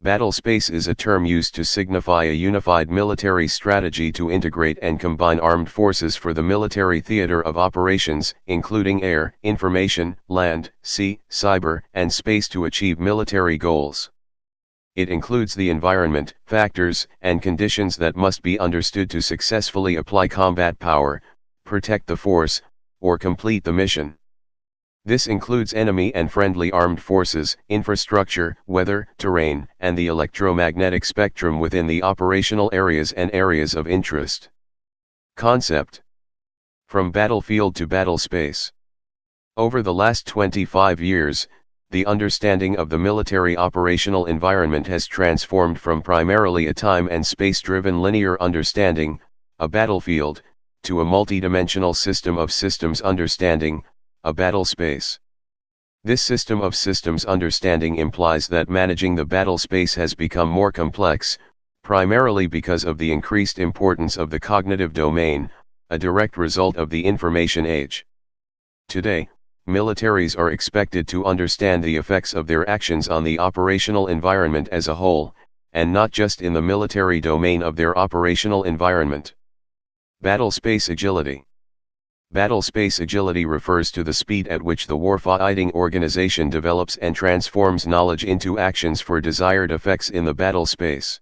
Battlespace is a term used to signify a unified military strategy to integrate and combine armed forces for the military theater of operations, including air, information, land, sea, cyber, and space to achieve military goals. It includes the environment, factors, and conditions that must be understood to successfully apply combat power, protect the force, or complete the mission. This includes enemy and friendly armed forces, infrastructure, weather, terrain, and the electromagnetic spectrum within the operational areas and areas of interest. Concept: from battlefield to battlespace. Over the last 25 years, the understanding of the military operational environment has transformed from primarily a time and space-driven linear understanding, a battlefield, to a multidimensional system of systems understanding, a battlespace. This system of systems understanding implies that managing the battlespace has become more complex, primarily because of the increased importance of the cognitive domain, a direct result of the information age. Today, militaries are expected to understand the effects of their actions on the operational environment as a whole, and not just in the military domain of their operational environment. Battlespace agility. Battlespace agility refers to the speed at which the warfighting organization develops and transforms knowledge into actions for desired effects in the battlespace.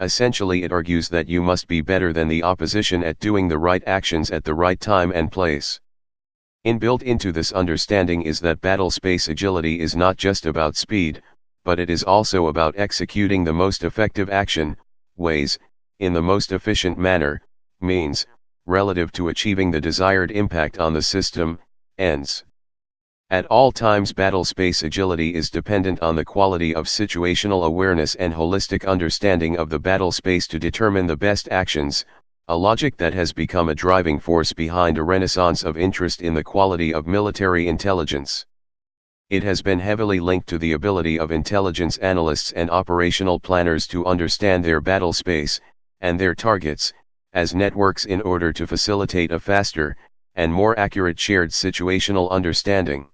Essentially, it argues that you must be better than the opposition at doing the right actions at the right time and place. Inbuilt into this understanding is that battlespace agility is not just about speed, but it is also about executing the most effective action, ways, in the most efficient manner, means, relative to achieving the desired impact on the system, ends. At all times, battlespace agility is dependent on the quality of situational awareness and holistic understanding of the battlespace to determine the best actions, a logic that has become a driving force behind a renaissance of interest in the quality of military intelligence. It has been heavily linked to the ability of intelligence analysts and operational planners to understand their battlespace, and their targets, as networks in order to facilitate a faster, and more accurate shared situational understanding.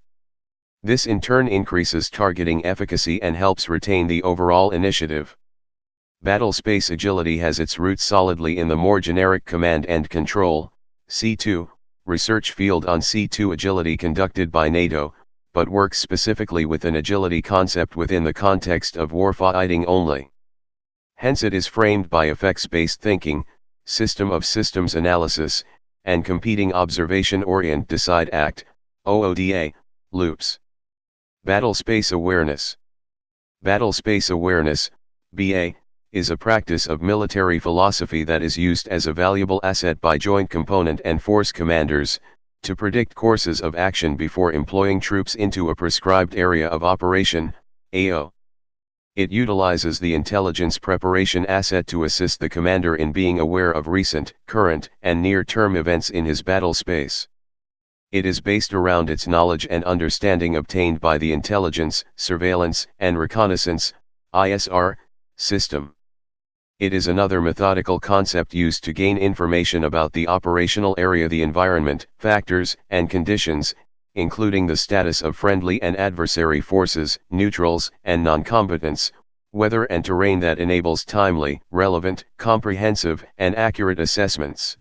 This in turn increases targeting efficacy and helps retain the overall initiative. Battlespace agility has its roots solidly in the more generic command and control, C2, research field on C2 agility conducted by NATO, but works specifically with an agility concept within the context of warfighting only. Hence it is framed by effects-based thinking, system of systems analysis, and competing observation-orient decide-act, OODA, loops. Battlespace awareness. Battlespace awareness, BA, is a practice of military philosophy that is used as a valuable asset by joint component and force commanders, to predict courses of action before employing troops into a prescribed area of operation, AO. It utilizes the intelligence preparation asset to assist the commander in being aware of recent, current, and near-term events in his battle space. It is based around its knowledge and understanding obtained by the intelligence, surveillance, and reconnaissance, ISR, system. It is another methodical concept used to gain information about the operational area, the environment, factors, and conditions, including the status of friendly and adversary forces, neutrals, and non-combatants, weather and terrain, that enables timely, relevant, comprehensive, and accurate assessments.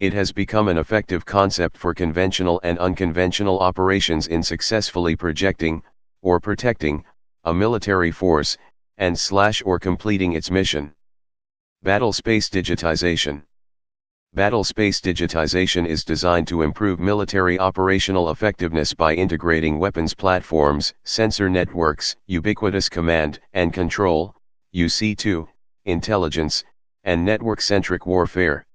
It has become an effective concept for conventional and unconventional operations in successfully projecting, or protecting, a military force, and/or completing its mission. Battlespace digitization. Battlespace digitization is designed to improve military operational effectiveness by integrating weapons platforms, sensor networks, ubiquitous command and control, UC2, intelligence, and network-centric warfare.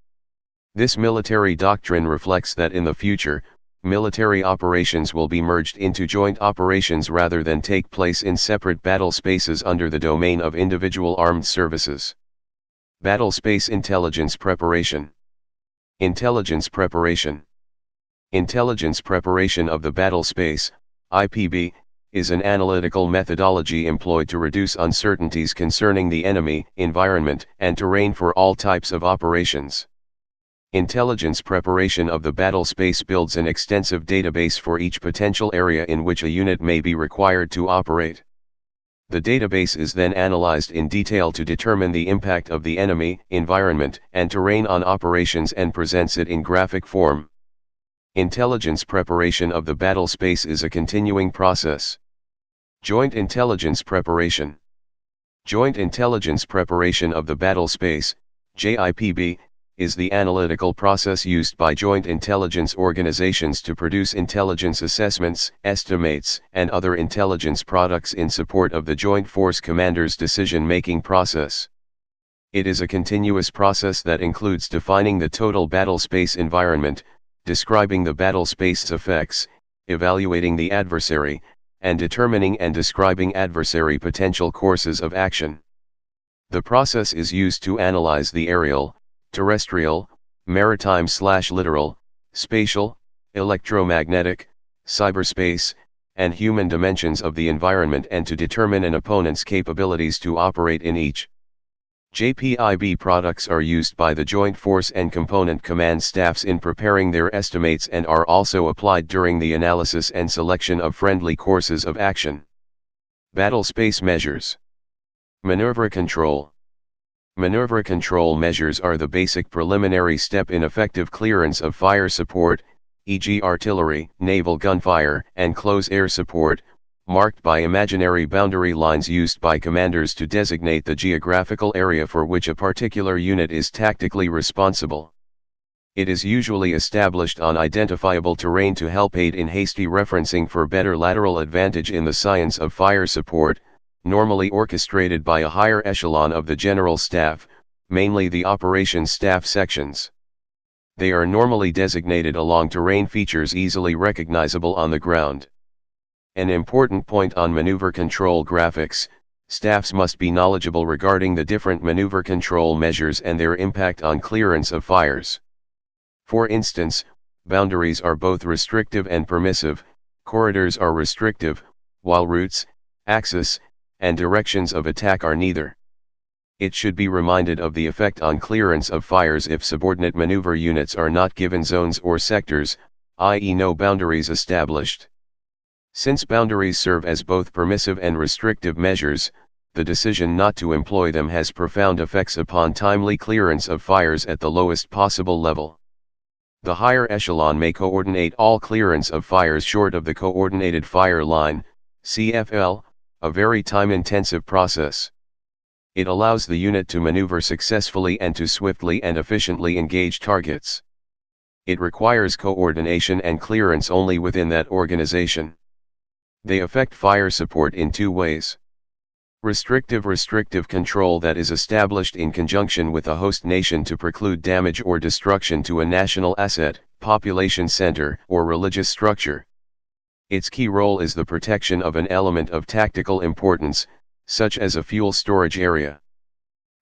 This military doctrine reflects that in the future, military operations will be merged into joint operations rather than take place in separate battle spaces under the domain of individual armed services. Battlespace intelligence preparation. Intelligence preparation. Intelligence preparation of the battlespace, IPB, is an analytical methodology employed to reduce uncertainties concerning the enemy, environment, and terrain for all types of operations. Intelligence preparation of the battlespace builds an extensive database for each potential area in which a unit may be required to operate. The database is then analyzed in detail to determine the impact of the enemy, environment, and terrain on operations and presents it in graphic form. Intelligence preparation of the battle space is a continuing process. Joint intelligence preparation. Joint intelligence preparation of the battle space, JIPB, is the analytical process used by joint intelligence organizations to produce intelligence assessments, estimates, and other intelligence products in support of the Joint Force Commander's decision-making process. It is a continuous process that includes defining the total battle space environment, describing the battle space's effects, evaluating the adversary, and determining and describing adversary potential courses of action. The process is used to analyze the aerial, terrestrial, maritime/littoral, spatial, electromagnetic, cyberspace, and human dimensions of the environment and to determine an opponent's capabilities to operate in each. JPIB products are used by the Joint Force and Component Command staffs in preparing their estimates and are also applied during the analysis and selection of friendly courses of action. Battle space measures. Maneuver control. Maneuver control measures are the basic preliminary step in effective clearance of fire support, e.g. artillery, naval gunfire, and close air support, marked by imaginary boundary lines used by commanders to designate the geographical area for which a particular unit is tactically responsible. It is usually established on identifiable terrain to help aid in hasty referencing for better lateral advantage in the science of fire support, normally orchestrated by a higher echelon of the General Staff, mainly the Operations Staff sections. They are normally designated along terrain features easily recognizable on the ground. An important point on maneuver control graphics: staffs must be knowledgeable regarding the different maneuver control measures and their impact on clearance of fires. For instance, boundaries are both restrictive and permissive, corridors are restrictive, while routes, axis, and directions of attack are neither. It should be reminded of the effect on clearance of fires if subordinate maneuver units are not given zones or sectors, i.e. no boundaries established. Since boundaries serve as both permissive and restrictive measures, the decision not to employ them has profound effects upon timely clearance of fires at the lowest possible level. The higher echelon may coordinate all clearance of fires short of the coordinated fire line, CFL, a very time-intensive process. It allows the unit to maneuver successfully and to swiftly and efficiently engage targets. It requires coordination and clearance only within that organization. They affect fire support in two ways. Restrictive control that is established in conjunction with a host nation to preclude damage or destruction to a national asset, population center, or religious structure. Its key role is the protection of an element of tactical importance, such as a fuel storage area.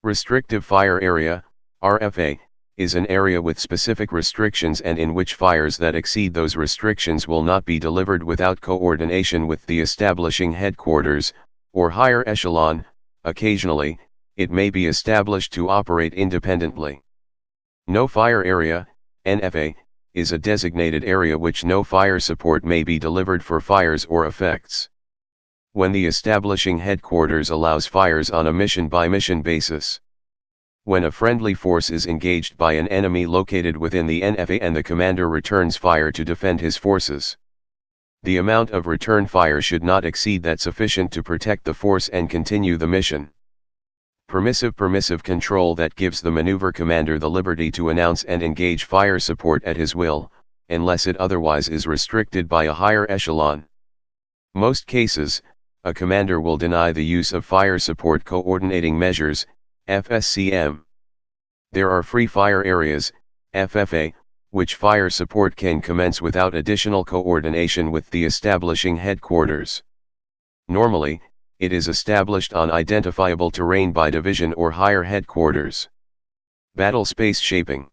Restrictive fire area, RFA, is an area with specific restrictions and in which fires that exceed those restrictions will not be delivered without coordination with the establishing headquarters, or higher echelon. Occasionally, it may be established to operate independently. No fire area, NFA, is a designated area which no fire support may be delivered for fires or effects. When the establishing headquarters allows fires on a mission-by-mission basis. When a friendly force is engaged by an enemy located within the NFA and the commander returns fire to defend his forces. The amount of return fire should not exceed that sufficient to protect the force and continue the mission. Permissive control that gives the maneuver commander the liberty to announce and engage fire support at his will, unless it otherwise is restricted by a higher echelon. Most cases, a commander will deny the use of fire support coordinating measures, FSCM. There are free fire areas, FFA, which fire support can commence without additional coordination with the establishing headquarters. Normally, it is established on identifiable terrain by division or higher headquarters. Battle space shaping.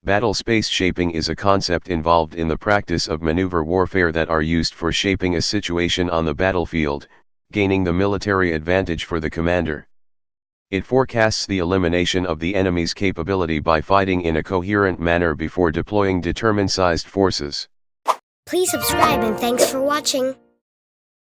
Battle space shaping is a concept involved in the practice of maneuver warfare that are used for shaping a situation on the battlefield, gaining the military advantage for the commander. It forecasts the elimination of the enemy's capability by fighting in a coherent manner before deploying determined sized forces. Please subscribe and thanks for watching.